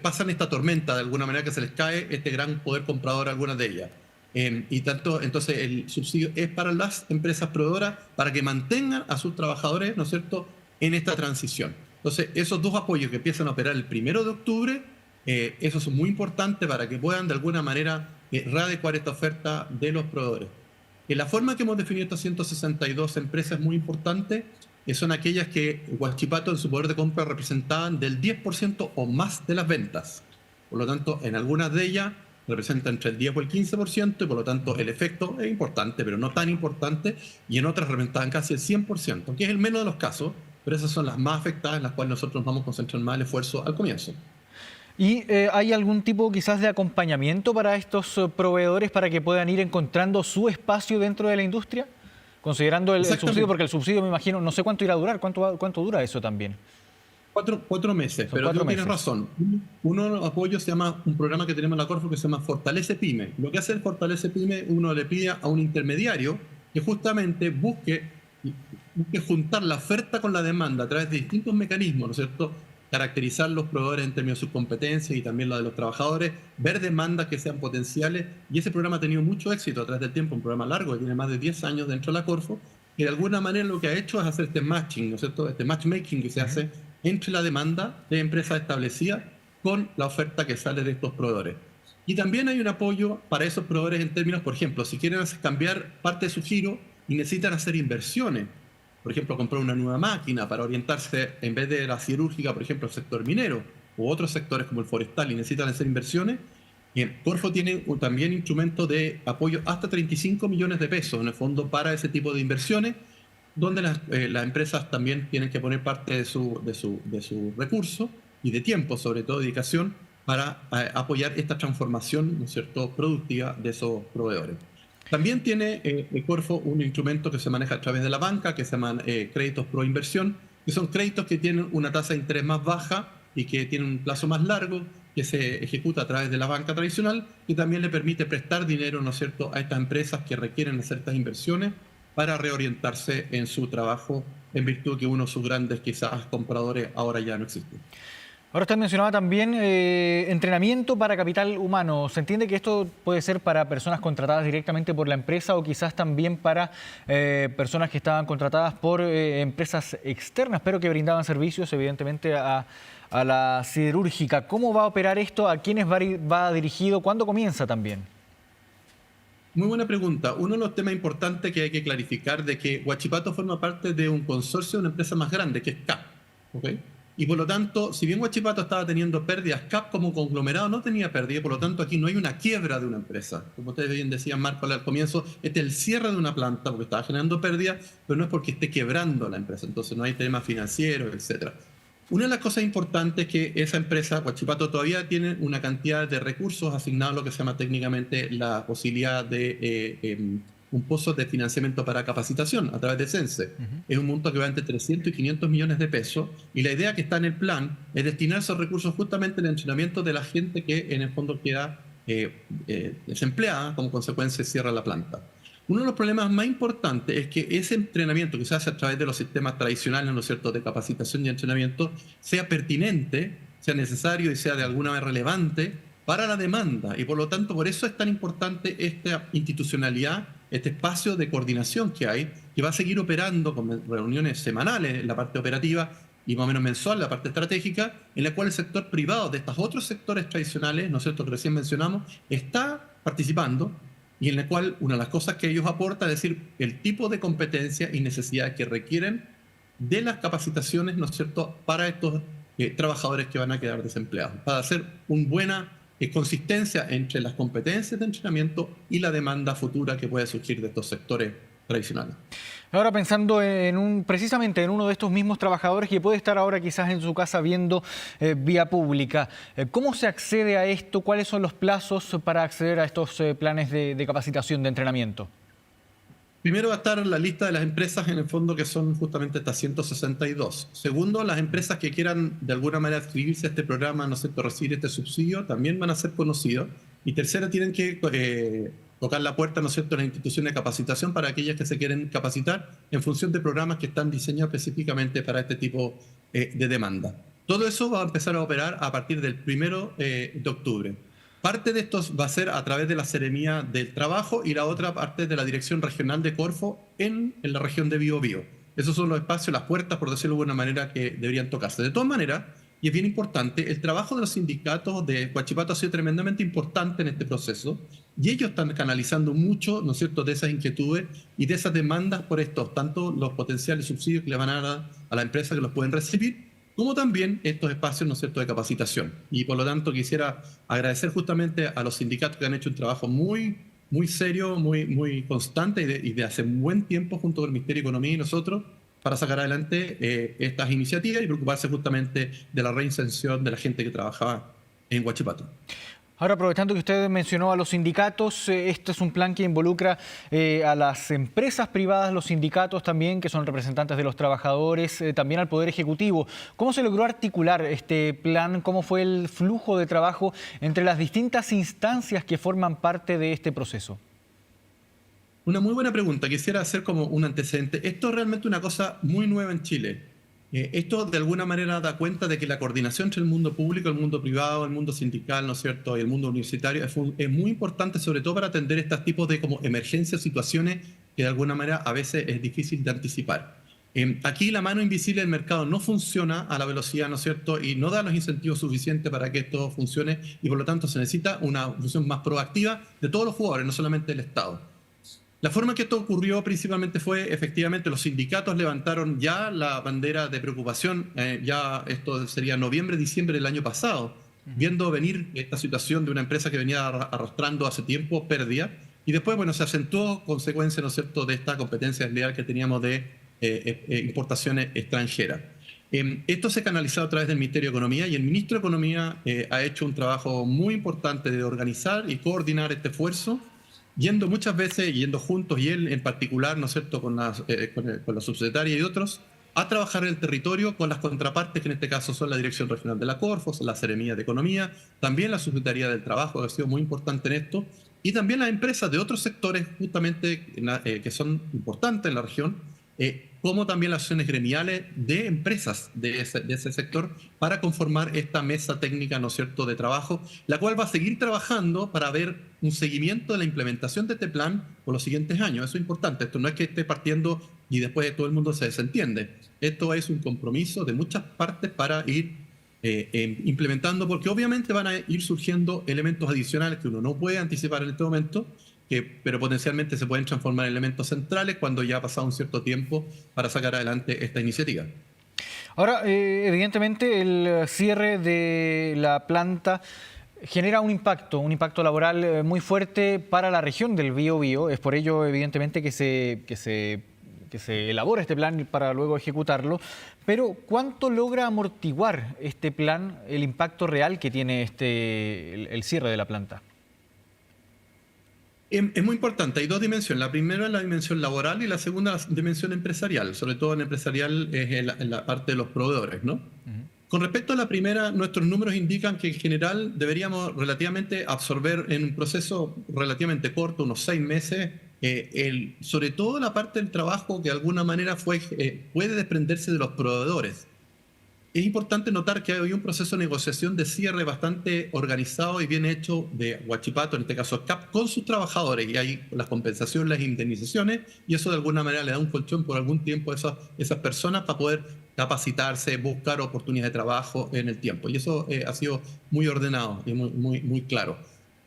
pasan esta tormenta, de alguna manera, que se les cae este gran poder comprador a algunas de ellas. Entonces el subsidio es para las empresas proveedoras para que mantengan a sus trabajadores, ¿no es cierto?, en esta transición. Entonces, esos dos apoyos que empiezan a operar el 1 de octubre, esos son muy importantes para que puedan de alguna manera readecuar esta oferta de los proveedores. La forma que hemos definido estas 162 empresas es muy importante, son aquellas que Huachipato en su poder de compra representaban del 10% o más de las ventas. Por lo tanto, en algunas de ellas representa entre el 10 o el 15%, y por lo tanto el efecto es importante, pero no tan importante, y en otras representaban casi el 100%, que es el menos de los casos, pero esas son las más afectadas, en las cuales nosotros vamos a concentrar más el esfuerzo al comienzo. ¿Y hay algún tipo quizás de acompañamiento para estos proveedores para que puedan ir encontrando su espacio dentro de la industria? Considerando el subsidio, porque el subsidio me imagino, no sé cuánto irá a durar, cuánto dura eso también. 4 meses, pero tú tienes razón. Uno de los apoyos se llama, un programa que tenemos en la Corfo que se llama Fortalece Pyme. Lo que hace el Fortalece Pyme, uno le pide a un intermediario que justamente busque juntar la oferta con la demanda a través de distintos mecanismos, ¿no es cierto? Caracterizar los proveedores en términos de sus competencias y también la de los trabajadores, ver demandas que sean potenciales, y ese programa ha tenido mucho éxito a través del tiempo, un programa largo que tiene más de 10 años dentro de la Corfo, que de alguna manera lo que ha hecho es hacer este matching, ¿no es cierto? Este matchmaking que se hace entre la demanda de empresas establecidas con la oferta que sale de estos proveedores. Y también hay un apoyo para esos proveedores en términos, por ejemplo, si quieren cambiar parte de su giro y necesitan hacer inversiones, por ejemplo, comprar una nueva máquina para orientarse en vez de la siderúrgica, por ejemplo, al sector minero u otros sectores como el forestal y necesitan hacer inversiones, Corfo tiene también instrumentos de apoyo hasta 35 millones de pesos en el fondo para ese tipo de inversiones, donde las empresas también tienen que poner parte de su recurso y de tiempo, sobre todo dedicación, para apoyar esta transformación, ¿no es cierto?, productiva de esos proveedores. También tiene Corfo un instrumento que se maneja a través de la banca, que se llaman créditos pro inversión, que son créditos que tienen una tasa de interés más baja y que tienen un plazo más largo, que se ejecuta a través de la banca tradicional, y también le permite prestar dinero, ¿no es cierto?, a estas empresas que requieren hacer estas inversiones para reorientarse en su trabajo, en virtud de que uno de sus grandes quizás compradores ahora ya no existe. Ahora usted mencionaba también entrenamiento para capital humano. ¿Se entiende que esto puede ser para personas contratadas directamente por la empresa o quizás también para personas que estaban contratadas por empresas externas, pero que brindaban servicios evidentemente a la siderúrgica? ¿Cómo va a operar esto? ¿A quiénes va dirigido? ¿Cuándo comienza también? Muy buena pregunta. Uno de los temas importantes que hay que clarificar de que Huachipato forma parte de un consorcio de una empresa más grande, que es CAP, ¿ok? Y por lo tanto, si bien Huachipato estaba teniendo pérdidas, CAP como conglomerado no tenía pérdidas, por lo tanto aquí no hay una quiebra de una empresa. Como ustedes bien decían, Marco, al comienzo, este es el cierre de una planta porque estaba generando pérdidas, pero no es porque esté quebrando la empresa, entonces no hay temas financieros, etc. Una de las cosas importantes es que esa empresa, Huachipato, todavía tiene una cantidad de recursos asignados a lo que se llama técnicamente la posibilidad de un pozo de financiamiento para capacitación a través de CENSE. Es un monto que va entre 300 y 500 millones de pesos, y la idea que está en el plan es destinar esos recursos justamente al entrenamiento de la gente que en el fondo queda desempleada como consecuencia de cierre la planta. Uno de los problemas más importantes es que ese entrenamiento que se hace a través de los sistemas tradicionales, ¿no es cierto?, de capacitación y entrenamiento, sea pertinente, sea necesario y sea de alguna manera relevante para la demanda. Y por lo tanto, por eso es tan importante esta institucionalidad, este espacio de coordinación que hay, que va a seguir operando con reuniones semanales en la parte operativa y más o menos mensual en la parte estratégica, en la cual el sector privado de estos otros sectores tradicionales, ¿no es cierto?, que recién mencionamos, está participando, y en la cual una de las cosas que ellos aportan es decir, el tipo de competencia y necesidades que requieren de las capacitaciones, ¿no es cierto?, para estos trabajadores que van a quedar desempleados, para hacer una buena consistencia entre las competencias de entrenamiento y la demanda futura que puede surgir de estos sectores tradicionales. Ahora pensando precisamente en uno de estos mismos trabajadores que puede estar ahora quizás en su casa viendo vía pública, ¿cómo se accede a esto? ¿Cuáles son los plazos para acceder a estos planes de capacitación, de entrenamiento? Primero va a estar la lista de las empresas en el fondo que son justamente estas 162. Segundo, las empresas que quieran de alguna manera adscribirse a este programa, ¿no es cierto?, recibir este subsidio, también van a ser conocidos. Y tercera, tienen que tocar la puerta, ¿no es cierto?, de las instituciones de capacitación para aquellas que se quieren capacitar en función de programas que están diseñados específicamente para este tipo de demanda. Todo eso va a empezar a operar a partir del 1 de octubre. Parte de esto va a ser a través de la Seremía del Trabajo y la otra parte de la Dirección Regional de Corfo en la región de Biobío. Esos son los espacios, las puertas, por decirlo de alguna manera, que deberían tocarse. De todas maneras, y es bien importante. El trabajo de los sindicatos de Huachipato ha sido tremendamente importante en este proceso y ellos están canalizando mucho, ¿no es cierto?, de esas inquietudes y de esas demandas por estos, tanto los potenciales subsidios que le van a dar a la empresa que los pueden recibir, como también estos espacios, ¿no es cierto?, de capacitación. Y por lo tanto quisiera agradecer justamente a los sindicatos que han hecho un trabajo muy serio, muy constante y de hace un buen tiempo junto con el Ministerio de Economía y nosotros para sacar adelante estas iniciativas y preocuparse justamente de la reinserción de la gente que trabajaba en Huachipato. Ahora, aprovechando que usted mencionó a los sindicatos, este es un plan que involucra a las empresas privadas, los sindicatos también, que son representantes de los trabajadores, también al Poder Ejecutivo. ¿Cómo se logró articular este plan? ¿Cómo fue el flujo de trabajo entre las distintas instancias que forman parte de este proceso? Una muy buena pregunta. Quisiera hacer como un antecedente. Esto es realmente una cosa muy nueva en Chile. Esto de alguna manera da cuenta de que la coordinación entre el mundo público, el mundo privado, el mundo sindical, ¿no es cierto?, y el mundo universitario es muy importante, sobre todo para atender estos tipos de como emergencias, situaciones que de alguna manera a veces es difícil de anticipar. Aquí la mano invisible del mercado no funciona a la velocidad, ¿no es cierto?, y no da los incentivos suficientes para que esto funcione y por lo tanto se necesita una función más proactiva de todos los jugadores, no solamente del Estado. La forma que esto ocurrió principalmente fue, efectivamente, los sindicatos levantaron ya la bandera de preocupación, ya esto sería noviembre, diciembre del año pasado, viendo venir esta situación de una empresa que venía arrastrando hace tiempo pérdida, y después, bueno, se acentuó consecuencia, ¿no es cierto?, de esta competencia desleal que teníamos de importaciones extranjeras. Esto se ha canalizado a través del Ministerio de Economía y el Ministro de Economía ha hecho un trabajo muy importante de organizar y coordinar este esfuerzo, yendo muchas veces, yendo juntos, y él en particular, ¿no es cierto?, con la subsecretaria y otros, a trabajar en el territorio con las contrapartes, que en este caso son la Dirección Regional de la Corfos, la Seremía de Economía, también la Subsecretaría del Trabajo, que ha sido muy importante en esto, y también las empresas de otros sectores, justamente, que son importantes en la región, como también las asociaciones gremiales de empresas de ese sector para conformar esta mesa técnica, ¿no es cierto?, de trabajo, la cual va a seguir trabajando para ver un seguimiento de la implementación de este plan por los siguientes años. Eso es importante. Esto no es que esté partiendo y después todo el mundo se desentiende. Esto es un compromiso de muchas partes para ir implementando, porque obviamente van a ir surgiendo elementos adicionales que uno no puede anticipar en este momento, pero potencialmente se pueden transformar en elementos centrales cuando ya ha pasado un cierto tiempo para sacar adelante esta iniciativa. Ahora, evidentemente, el cierre de la planta genera un impacto laboral muy fuerte para la región del Biobío. Es por ello, evidentemente, que se elabora este plan para luego ejecutarlo. Pero, ¿cuánto logra amortiguar este plan el impacto real que tiene el cierre de la planta? Es muy importante, hay dos dimensiones. La primera es la dimensión laboral y la segunda la dimensión empresarial. Sobre todo en empresarial es en la parte de los proveedores, ¿no? Con respecto a la primera, nuestros números indican que en general deberíamos relativamente absorber en un proceso relativamente corto, unos 6 meses, sobre todo la parte del trabajo que de alguna manera puede desprenderse de los proveedores. Es importante notar que hay un proceso de negociación de cierre bastante organizado y bien hecho de Huachipato, en este caso CAP, con sus trabajadores, y hay las compensaciones, las indemnizaciones, y eso de alguna manera le da un colchón por algún tiempo a esas personas para poder capacitarse, buscar oportunidades de trabajo en el tiempo. Y eso ha sido muy ordenado y muy claro.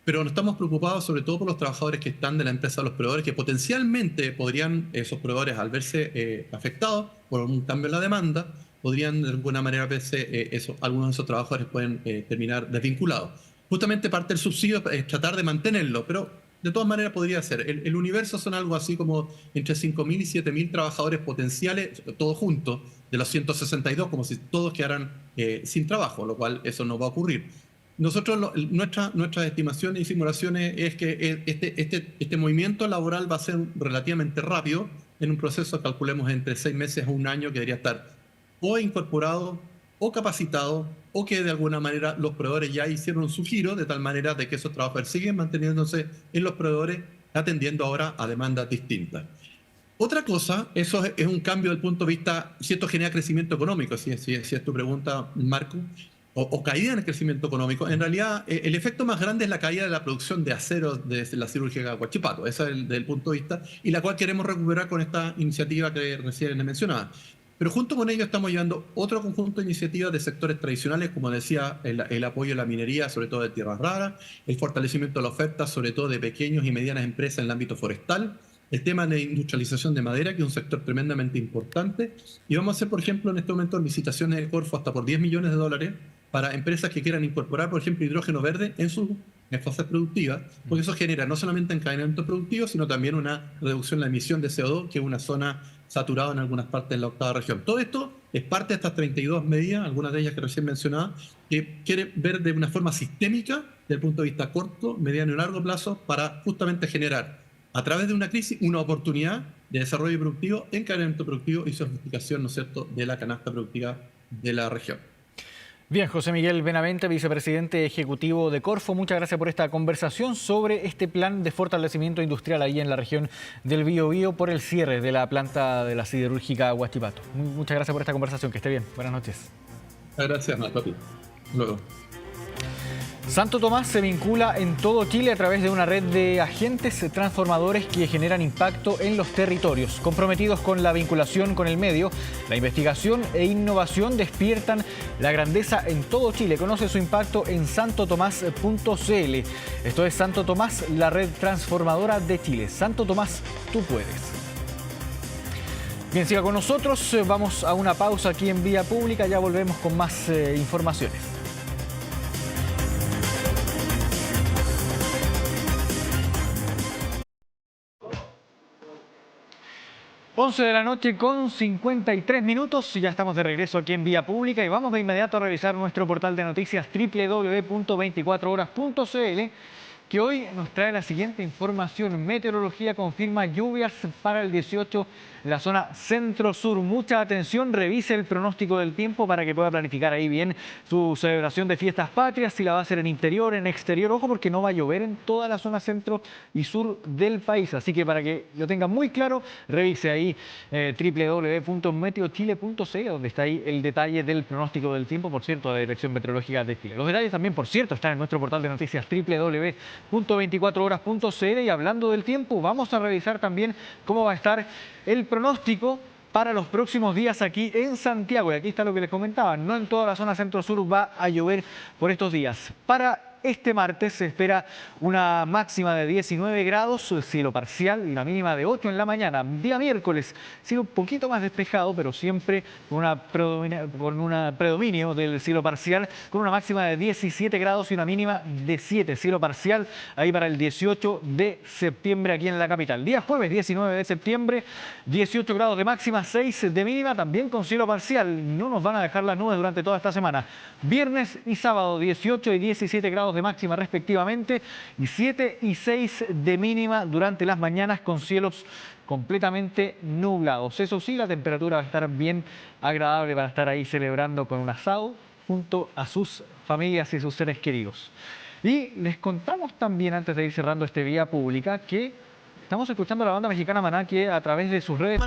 Pero no estamos preocupados sobre todo por los trabajadores que están de la empresa de los proveedores, que potencialmente podrían, esos proveedores, al verse afectados por un cambio en la demanda, podrían de alguna manera algunos de esos trabajadores pueden terminar desvinculados. Justamente parte del subsidio es tratar de mantenerlo, pero de todas maneras podría ser. El universo son algo así como entre 5.000 y 7.000 trabajadores potenciales, todos juntos, de los 162, como si todos quedaran sin trabajo, lo cual eso no va a ocurrir. Nosotros, nuestras estimaciones y simulaciones es que este movimiento laboral va a ser relativamente rápido, en un proceso, calculemos, entre 6 meses a un año, que debería estar o incorporado o capacitado, o que de alguna manera los proveedores ya hicieron su giro, de tal manera de que esos trabajadores siguen manteniéndose en los proveedores, atendiendo ahora a demandas distintas. Otra cosa, eso es un cambio del punto de vista, si esto genera crecimiento económico, si es tu pregunta, Marco, o caída en el crecimiento económico. En realidad, el efecto más grande es la caída de la producción de acero de la siderúrgica de Huachipato. Ese es el punto de vista, y la cual queremos recuperar con esta iniciativa que recién les mencionaba. Pero junto con ello estamos llevando otro conjunto de iniciativas de sectores tradicionales, como decía, el apoyo a la minería, sobre todo de tierras raras, el fortalecimiento de la oferta, sobre todo de pequeños y medianas empresas en el ámbito forestal, el tema de industrialización de madera, que es un sector tremendamente importante, y vamos a hacer, por ejemplo, en este momento licitaciones de Corfo hasta por $10 millones para empresas que quieran incorporar, por ejemplo, hidrógeno verde en sus fases productivas, porque eso genera no solamente encadenamiento productivo, sino también una reducción en la emisión de CO2, que es una zona saturada en algunas partes de la octava región. Todo esto es parte de estas 32 medidas, algunas de ellas que recién mencionaba, que quiere ver de una forma sistémica, desde el punto de vista corto, mediano y largo plazo, para justamente generar, a través de una crisis, una oportunidad de desarrollo productivo, encadenamiento productivo y sofisticación, ¿no es cierto?, de la canasta productiva de la región. Bien, José Miguel Benavente, vicepresidente ejecutivo de Corfo, muchas gracias por esta conversación sobre este plan de fortalecimiento industrial ahí en la región del Biobío por el cierre de la planta de la siderúrgica Huachipato. Muchas gracias por esta conversación, que esté bien. Buenas noches. Gracias, Natalia. Luego. Santo Tomás se vincula en todo Chile a través de una red de agentes transformadores que generan impacto en los territorios. Comprometidos con la vinculación con el medio, la investigación e innovación despiertan la grandeza en todo Chile. Conoce su impacto en santotomás.cl. Esto es Santo Tomás, la red transformadora de Chile. Santo Tomás, tú puedes. Bien, siga con nosotros. Vamos a una pausa aquí en Vía Pública. Ya volvemos con más informaciones. 11 de la noche con 53 minutos, ya estamos de regreso aquí en Vía Pública y vamos de inmediato a revisar nuestro portal de noticias www.24horas.cl, que hoy nos trae la siguiente información. Meteorología confirma lluvias para el 18 en la zona centro-sur. Mucha atención, revise el pronóstico del tiempo para que pueda planificar ahí bien su celebración de fiestas patrias, si la va a hacer en interior, en exterior. Ojo, porque no va a llover en toda la zona centro y sur del país. Así que para que lo tenga muy claro, revise ahí www.meteochile.cl, donde está ahí el detalle del pronóstico del tiempo, por cierto, de la Dirección Meteorológica de Chile. Los detalles también, por cierto, están en nuestro portal de noticias www.24horas.cl. Y hablando del tiempo, vamos a revisar también cómo va a estar el pronóstico para los próximos días aquí en Santiago. Y aquí está lo que les comentaba, no en toda la zona centro-sur va a llover por estos días. Para este martes se espera una máxima de 19 grados, cielo parcial, y una mínima de 8 en la mañana. Día miércoles, cielo un poquito más despejado, pero siempre con un predominio del cielo parcial, con una máxima de 17 grados y una mínima de 7. Cielo parcial ahí para el 18 de septiembre aquí en la capital. Día jueves, 19 de septiembre, 18 grados de máxima, 6 de mínima, también con cielo parcial. No nos van a dejar las nubes durante toda esta semana. Viernes y sábado, 18 y 17 grados de máxima respectivamente, y 7 y 6 de mínima durante las mañanas, con cielos completamente nublados. Eso sí, la temperatura va a estar bien agradable para estar ahí celebrando con un asado junto a sus familias y sus seres queridos. Y les contamos también, antes de ir cerrando este Vía Pública, que estamos escuchando a la banda mexicana Maná, que a través de sus redes